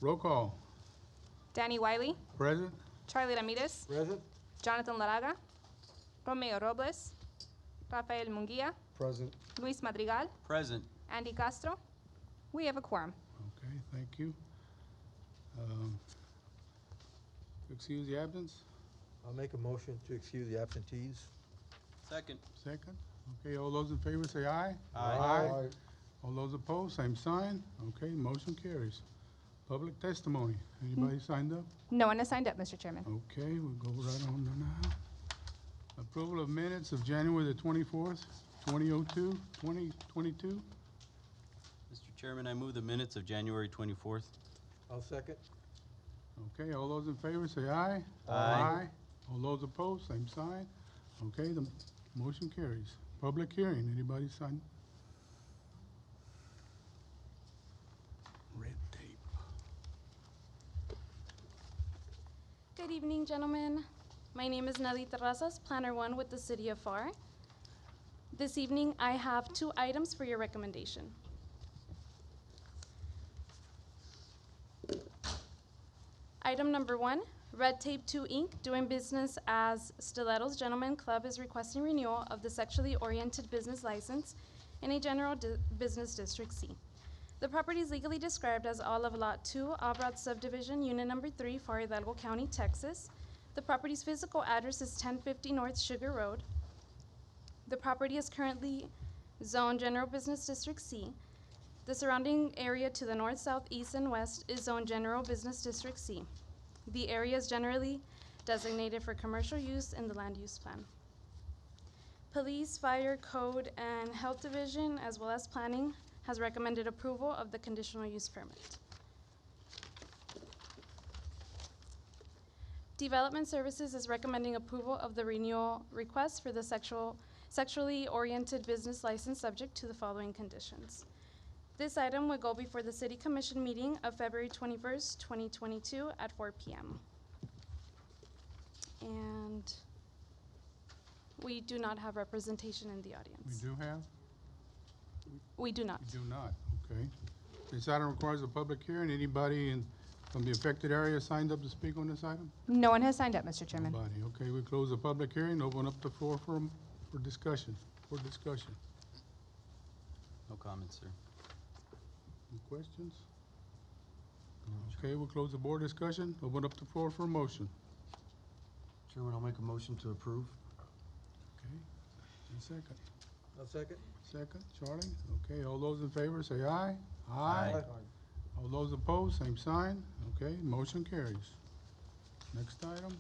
Roll call. Danny Wiley, Present? Charlie Ramirez, Present. Jonathan Laraga, Romeo Robles, Rafael Munguia, Present. Luis Madrigal, Present. Andy Castro. We have a quorum. Okay, thank you. Excuse the absence? I'll make a motion to excuse the absentees. Second. Second? Okay, all those in favor say aye. Aye. All those opposed, same sign. Okay, motion carries. Public testimony. Anybody signed up? No one has signed up, Mr. Chairman. Okay, we'll go right on to now. Approval of minutes of January the 24th, 2002, 2022. Mr. Chairman, I move the minutes of January 24th. I'll second. Okay, all those in favor say aye. Aye. All those opposed, same sign. Okay, the motion carries. Public hearing, anybody sign? Red tape. Good evening, gentlemen. My name is Nelly Terrazas, Planner 1 with the City of Pharr. This evening, I have 2 items for your recommendation. Item number 1, Red Tape 2 Inc., doing business as Stilettos Gentlemen Club, is requesting renewal of the sexually oriented business license in a general business district C. The property is legally described as all of Lot 2, Alvarado Subdivision, Unit Number 3, Pharr Hidalgo County, Texas. The property's physical address is 1050 North Sugar Road. The property is currently zoned General Business District C. The surrounding area to the north, south, east, and west is zoned General Business District C. The area is generally designated for commercial use in the land use plan. Police, Fire, Code, and Health Division, as well as Planning, has recommended approval of the conditional use permit. Development Services is recommending approval of the renewal request for the sexually oriented business license subject to the following conditions. This item will go before the City Commission meeting of February 21st, 2022 at 4 p.m. And we do not have representation in the We audience. do have? We do not. We do not, okay. This item requires a public hearing. Anybody from the affected area signed up to speak on this item? No one has signed up, Mr. Chairman. Nobody. Okay, we close the public hearing, open up the floor for discussion, No comments, sir. Any questions? Okay, we'll close the board discussion, open up the floor for a motion. Chairman, I'll make a motion to approve. Okay, and second. I'll second. Second, Charlie. Okay, all those in favor say aye. Aye. All those opposed, same sign. Okay, motion carries. Next item.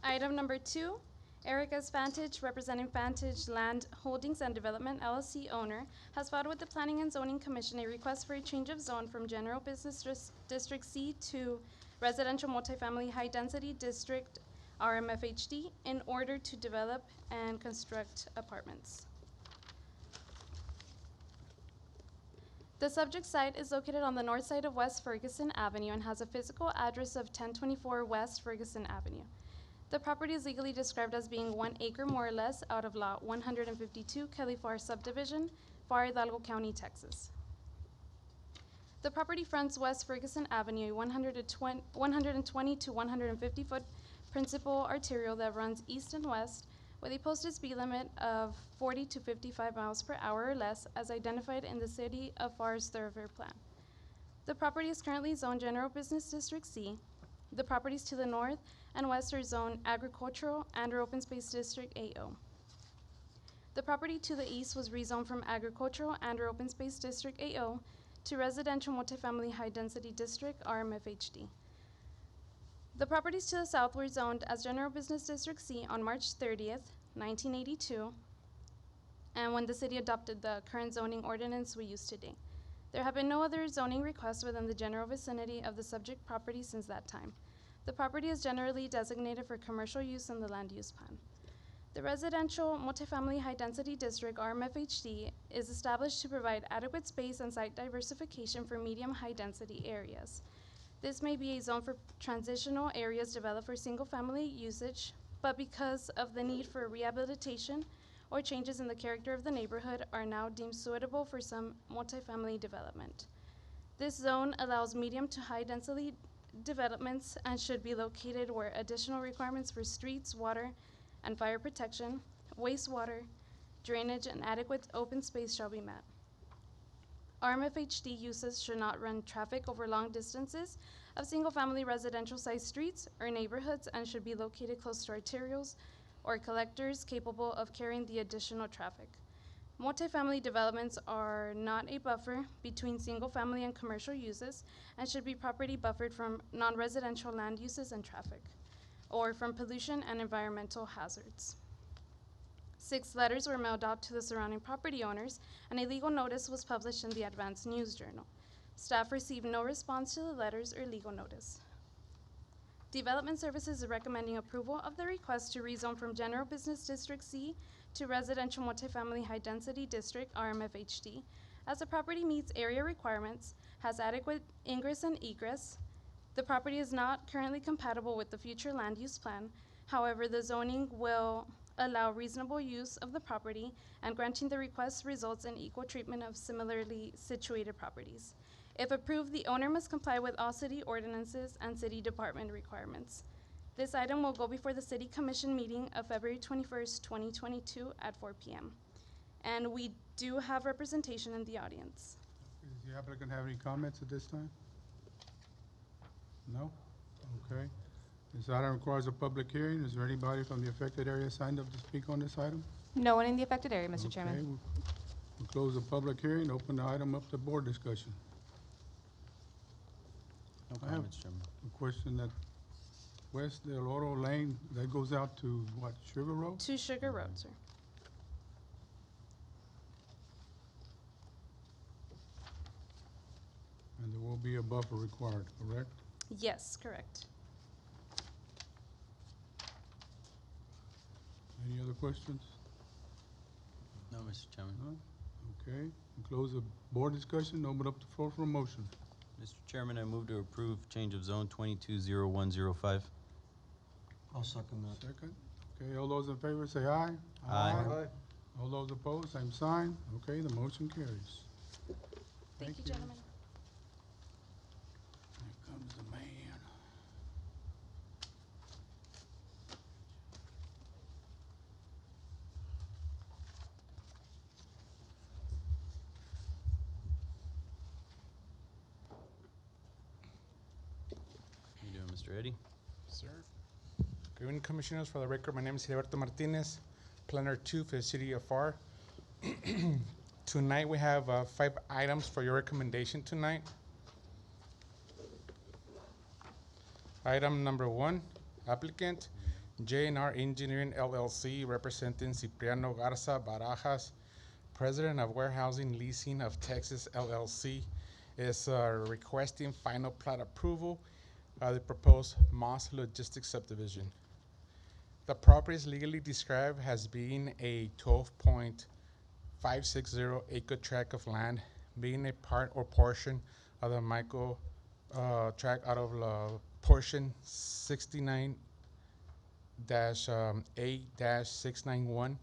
Item number 2, Erica's Vantage, representing Vantage Land Holdings and Development LLC owner, has filed with the Planning and Zoning Commission a request for a change of zone from General Business District C to Residential Multifamily High Density District RMFHD in order to develop and construct apartments. The subject site is located on the north side of West Ferguson Avenue and has a physical address of 1024 West Ferguson Avenue. The property is legally described as being 1 acre more or less out of Lot 152 Kelly Pharr Subdivision, Pharr Hidalgo County, Texas. The property fronts West Ferguson Avenue, a 120 to 150 foot principal arterial that runs east and west with a posted speed limit of 40 to 55 miles per hour or less as identified in the City of Pharr's thoroughfare plan. The property is currently zoned General Business District C. The properties to the north and west are zoned Agricultural and/or Open Space District AO. The property to the east was rezoned from Agricultural and/or Open Space District AO to Residential Multifamily High Density District RMFHD. The properties to the south were zoned as General Business District C on March 30th, 1982, and when the city adopted the current zoning ordinance we use today. There have been no other zoning requests within the general vicinity of the subject property since that time. The property is generally designated for commercial use in the land use plan. The Residential Multifamily High Density District, RMFHD, is established to provide adequate space and site diversification for medium-high density areas. This may be a zone for transitional areas developed for single-family usage, but because of the need for rehabilitation or changes in the character of the neighborhood are now deemed suitable for some multifamily development. This zone allows medium to high density developments and should be located where additional requirements for streets, water, and fire protection, wastewater, drainage, and adequate open space shall be met. RMFHD uses should not run traffic over long distances of single-family residential-sized streets or neighborhoods and should be located close to arterials or collectors capable of carrying the additional traffic. Multifamily developments are not a buffer between single-family and commercial uses and should be property buffered from non-residential land uses and traffic, or from pollution and environmental hazards. 6 letters were mailed out to the surrounding property owners, and a legal notice was published in the Advance News Journal. Staff received no response to the letters or legal notice. Development Services is recommending approval of the request to rezone from General Business District C to Residential Multifamily High Density District, RMFHD, as the property meets area requirements, has adequate ingress and egress. The property is not currently compatible with the future land use plan. However, the zoning will allow reasonable use of the property, and granting the request results in equal treatment of similarly situated properties. If approved, the owner must comply with all city ordinances and city department requirements. This item will go before the City Commission meeting of February 21st, 2022 at 4 p.m. And we do have representation in the audience. Does the applicant have any comments at this time? No? Okay. This item requires a public hearing. Is there anybody from the affected area signed up to speak on this item? No one in the affected area, Mr. Okay, Chairman. we'll close the public hearing, open the item up to board discussion. No I have- comments, Chairman. A question that West Del Oro Lane, that goes out to what, Sugar Road? To Sugar Road, sir. And there will be a buffer required, correct? Yes, correct. Any other questions? No, Mr. Chairman. None? Okay, we'll close the board discussion, open up the floor for a motion. Mr. Chairman, I move to approve change of zone 220105. I'll second that. Second. Okay, all those in favor say aye. Aye. All those opposed, same sign. Okay, the motion carries. Thank you, gentlemen. Here comes the man. How you doing, Mr. Eddy? Sir. Good evening, Commissioners. For the record, my name is Gilberto Martinez, Planner 2 for the City of Pharr. Tonight, we have 5 items for your recommendation tonight. Item number 1, applicant J&R Engineering LLC, representing Cipriano Garza Barajas, President of Warehousing Leasing of Texas LLC, is requesting final plat approval of the proposed Moss Logistics subdivision. The property is legally described as being a 12.560 acre tract of land, being a part or portion of the micro tract out of portion 69-A-691,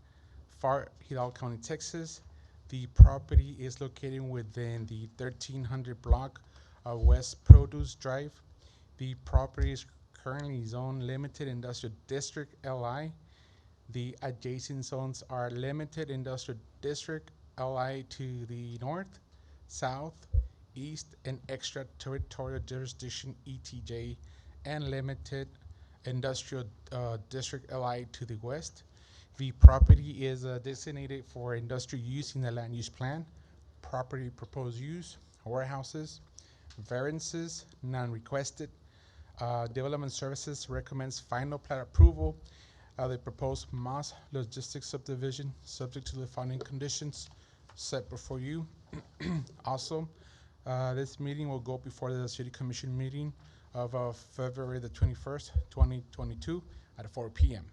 Pharr, Hidalgo County, Texas. The property is located within the 1300 block of West Produce Drive. The property is currently zoned Limited Industrial District LI. The adjacent zones are Limited Industrial District LI to the north, south, east, and Extraterritorial Jurisdiction ETJ, and Limited Industrial District LI to the west. The property is designated for industrial use in the land use plan. Property proposed use, warehouses, variances, non-requested. Development Services recommends final plat approval of the proposed Moss Logistics subdivision, subject to the following conditions set before you. Also, this meeting will go before the City Commission meeting of February the 21st, 2022 at 4 p.m.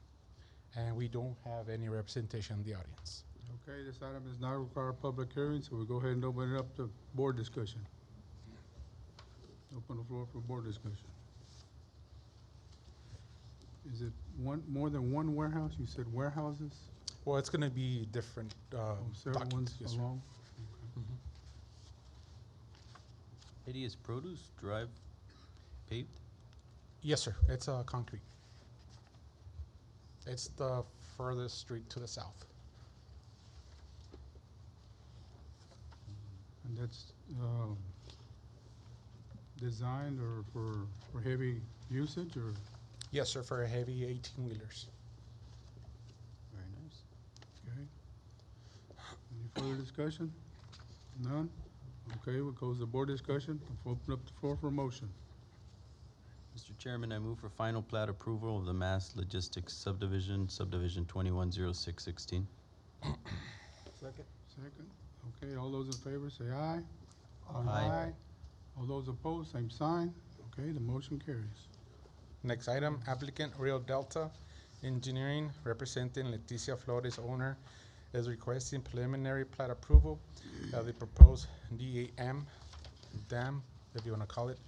And we don't have any representation in the audience. Okay, this item does not require a public hearing, so we'll go ahead and open it up to board discussion. Open the floor for board discussion. Is it more than one warehouse? You said warehouses? Well, it's gonna be different, Several documents, ones yes, sir. along? Eddie, is Produce Drive paved? Yes, sir, it's, concrete. It's the furthest street to the south. And that's designed or for heavy usage or? Yes, sir, for heavy 18-wheelers. Very nice. Okay. Any further discussion? None? Okay, we'll close the board discussion. Open up the floor for a motion. Mr. Chairman, I move for final plat approval of the Mass Logistics Subdivision, Subdivision 210616. Second. Second. Okay, all those in favor say aye. Aye. All those opposed, same sign. Okay, the motion carries. Next item, applicant Rio Delta Engineering, representing Leticia Flores, owner, is requesting preliminary plat approval of the proposed dam, if you wanna call it,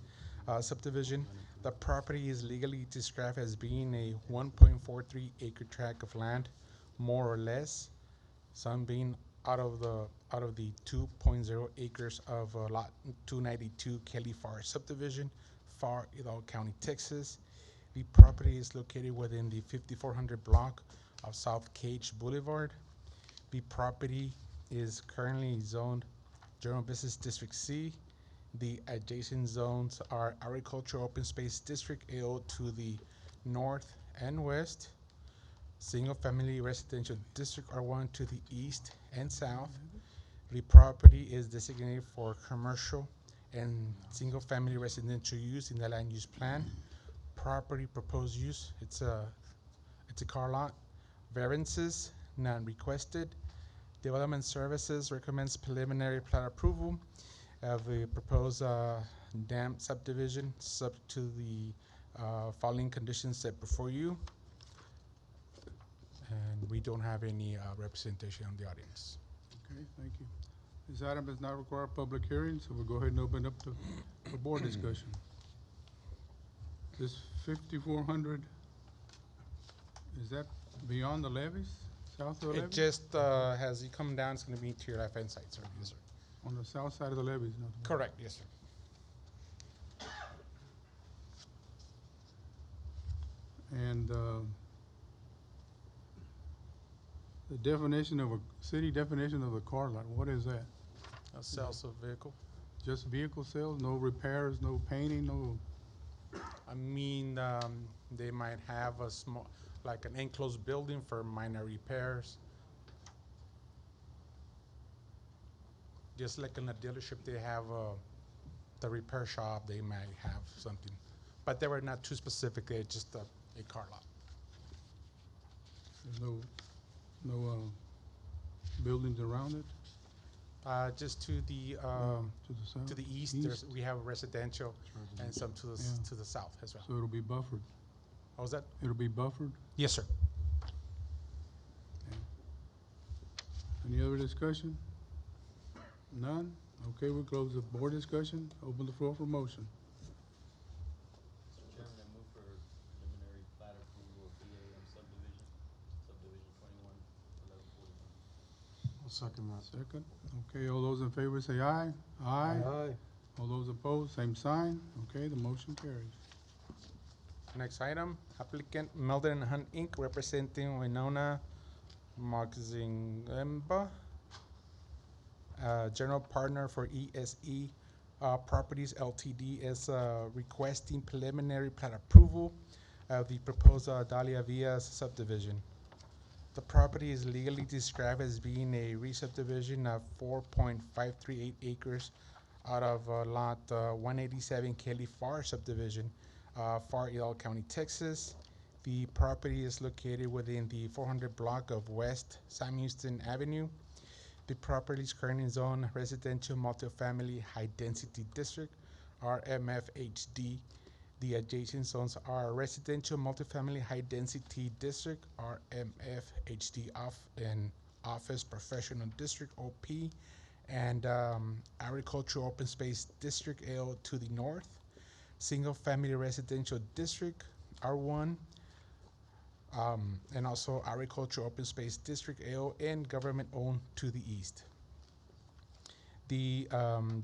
subdivision. The property is legally described as being a 1.43 acre tract of land, more or less, some being out of the 2.0 acres of lot 292 Kelly Pharr subdivision, Pharr, Hidalgo County, Texas. The property is located within the 5400 block of South Cage Boulevard. The property is currently zoned General Business District C. The adjacent zones are Agricultural Open Space District AO to the north and west, Single Family Residential District R1 to the east and south. The property is designated for commercial and single family residential use in the land use plan. Property proposed use, it's a car lot. Variances, none requested. Development Services recommends preliminary plat approval of the proposed dam subdivision, subject to the following conditions set before you. And we don't have any representation on the audience. Okay, thank you. This item does not require a public hearing, so we'll go ahead and open up to for board discussion. This 5400, is that beyond the levees, south of the It levees? just, as you come down, it's gonna be to your left-hand side, sir. Yes, sir. On the south side of the levees, not the. Correct, yes, sir. And the definition of city definition of a car lot, what is that? A sales of vehicle. Just vehicle sales, no repairs, no painting, no, I mean, they might have a small, like an enclosed building for minor repairs. Just like in a dealership, they have the repair shop, they might have something. But they were not too specific, they're just a car lot. there's no buildings around it? Just to the To the south? to the east, there's, we have residential and some to the Yeah. to the south as well. So it'll be buffered? What was that? It'll be buffered? Yes, sir. Any other discussion? None? Okay, we'll close the board discussion. Open the floor for motion. Mr. Chairman, I move for preliminary plat approval of BAM subdivision, Subdivision 211141. I'll second that. Second. Okay, all those in favor say aye. Aye. All those opposed, same sign. Okay, the motion carries. Next item, applicant Melden and Hunt Inc., representing Winona Maxingemba, general partner for ESE Properties LTD, is requesting preliminary plat approval of the proposed Dahlia Villas subdivision. The property is legally described as being a re-subdivision of 4.538 acres out of lot 187 Kelly Pharr subdivision, Pharr, Hidalgo County, Texas. The property is located within the 400 block of West Sam Houston Avenue. The property is currently zoned Residential Multifamily High Density District, RMFHD. The adjacent zones are Residential Multifamily High Density District, RMFHD, and Office Professional District, OP, and Agricultural Open Space District, AO, to the north. Single Family Residential District, R1, and also Agricultural Open Space District AO and Government Owned to the east. The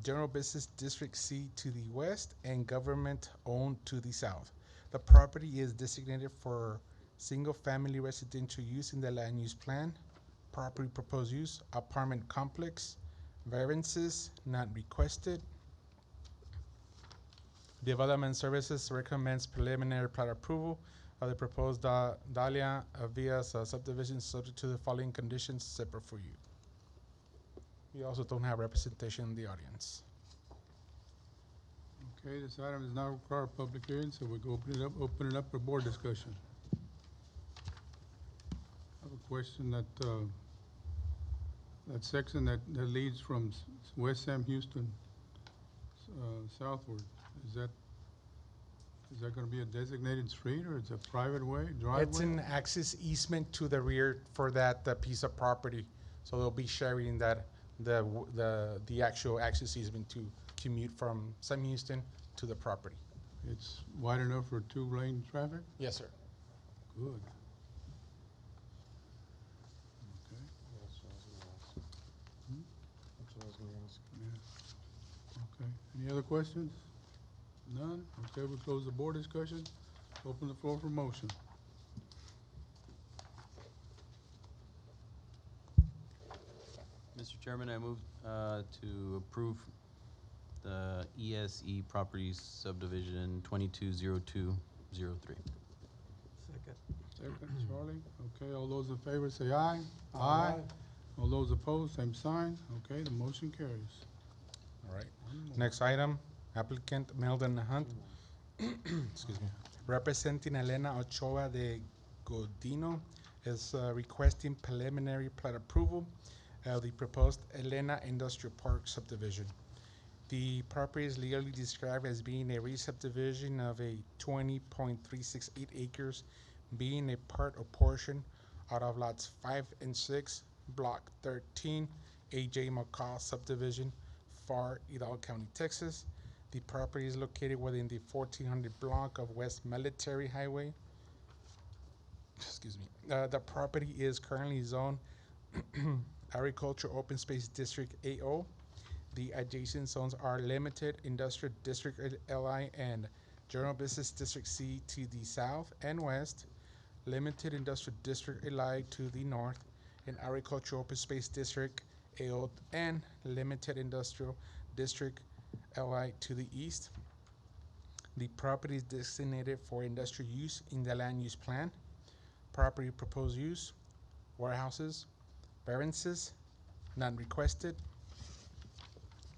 General Business District C to the west and Government Owned to the south. The property is designated for single-family residential use in the land use plan. Property proposed use, apartment complex. Variances not requested. Development Services recommends preliminary plat approval of the proposed Dahlia Villas subdivision subject to the following conditions separate for you. We also don't have representation in the audience. Okay, this item does not require a public hearing, so we'll go open it up for board discussion. I have a question that section that leads from West Sam Houston southward, is that gonna be a designated street or it's a private way, driveway? It's an access easement to the rear for that piece of property. So they'll be sharing that, the actual access easement to commute from Sam Houston to the property. It's wide enough for two-lane traffic? Yes, sir. Good. Okay, yeah. Okay, any other questions? None? Okay, we'll close the board discussion. Open the floor for motion. Mr. Chairman, I move to approve the ESE Properties Subdivision 220203. Second. Second, Charlie. Okay, all those in favor say aye. Aye. All those opposed, same sign. Okay, the motion carries. All right. Next item, applicant Meldon Hunt, excuse me, representing Elena Ochoa de Godino is requesting preliminary plat approval of the proposed Elena Industrial Park subdivision. The property is legally described as being a re-subdivision of a 20.368 acres, being a part or portion out of lots 5 and 6, block 13, AJ McCall subdivision, Pharr, Hidalgo County, Texas. The property is located within the 1400 block of West Military Highway. Excuse me. The property is currently zoned Agriculture Open Space District AO. The adjacent zones are Limited Industrial District LI and General Business District C to the south and west, Limited Industrial District LI to the north, and Agriculture Open Space District AO and Limited Industrial District LI to the east. The property is designated for industrial use in the land use plan. Property proposed use, warehouses, variances, none requested.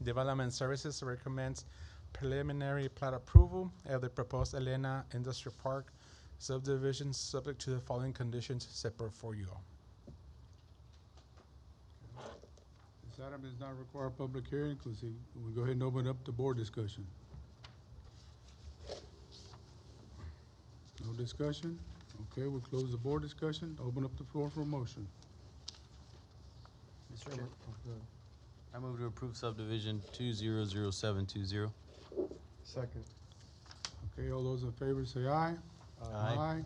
Development Services recommends preliminary plat approval of the proposed Elena Industrial Park subdivision subject to the following conditions separate for you all. This item does not require a public hearing, because we'll go ahead and open up the board discussion. No discussion? Okay, we'll close the board discussion, open up the floor for a motion. Mr. Chair, I move to approve subdivision 200720. Second. Okay, all those in favor say aye. Aye.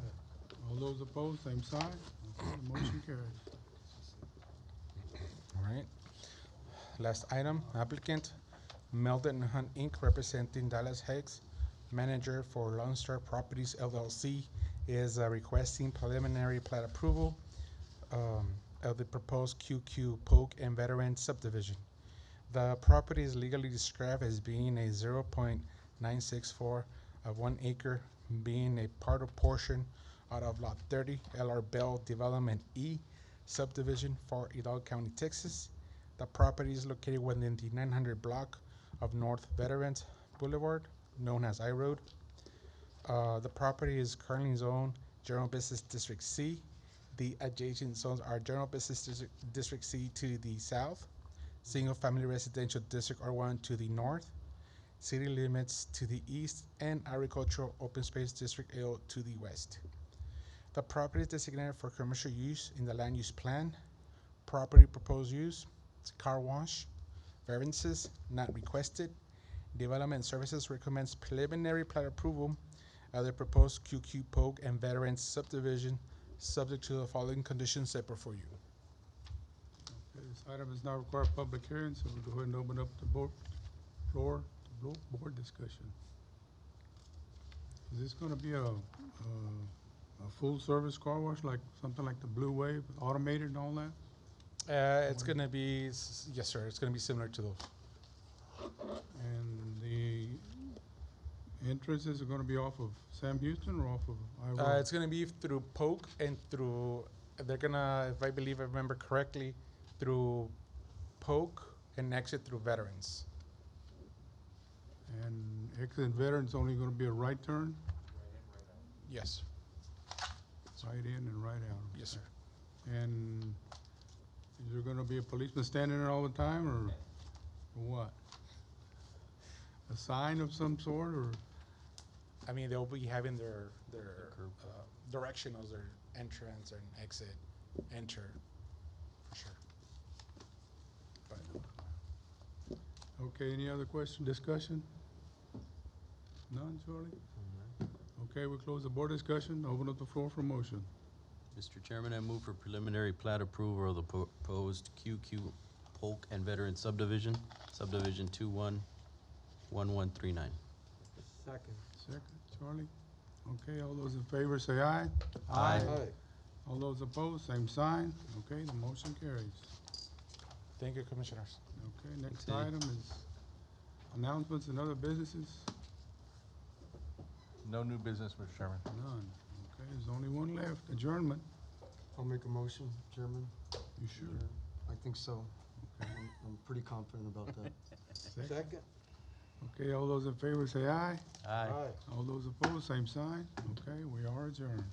All those opposed, same sign. Okay, the motion carries. All right. Last item, applicant Meldon Hunt Inc. representing Dallas Hicks, manager for Lone Star Properties LLC, is requesting preliminary plat approval of the proposed QQ Polk and Veteran subdivision. The property is legally described as being a 0.964 of 1 acre, being a part or portion out of Lot 30, LR Bell Development E subdivision for Hidalgo County, Texas. The property is located within the 900 block of North Veterans Boulevard, known as I Road. The property is currently zoned General Business District C. The adjacent zones are General Business District C to the south, Single Family Residential District R1 to the north, city limits to the east, and Agricultural Open Space District AO to the west. The property is designated for commercial use in the land use plan. Property proposed use, it's car wash. Variances not requested. Development Services recommends preliminary plat approval of the proposed QQ Polk and Veterans subdivision subject to the following conditions set before you. Okay, this item does not require public hearing, so we'll go ahead and open up the board discussion. Is this gonna be a full-service car wash, like, something like the Blue Wave, automated and all that? It's gonna be, yes, sir, it's gonna be similar to those. And the entrances are gonna be off of Sam Houston or off of I-Road? It's gonna be through Polk and through, they're gonna, if I believe I remember correctly, through Polk and exit through Veterans. And exit Veterans only gonna be a right turn? Yes, Right in and right out? yes, sir. And is there gonna be a policeman standing there all the time, or what? A sign of some sort, or? I mean, they'll be having their curb. directionals, their entrance and exit, enter, for sure. But Okay, any other question, discussion? None, Charlie? Okay, we close the board discussion, open up the floor for motion. Mr. Chairman, I move for preliminary plat approval of the proposed QQ Polk and Veteran subdivision, subdivision 211139. Second. Second, Charlie? Okay, all those in favor say aye. Aye. All those opposed, same sign. Okay, the motion carries. thank you, Commissioners. Okay, next Thanks, Eddie. item is announcements and other businesses. No new business, Mr. Chairman. None. Okay, there's only one left, adjournment. I'll make a motion, Chairman. You sure? I think so. Okay. I'm pretty confident about that. Second. Okay, all those in favor say aye. Aye. All those opposed, same sign. Okay, we are adjourned.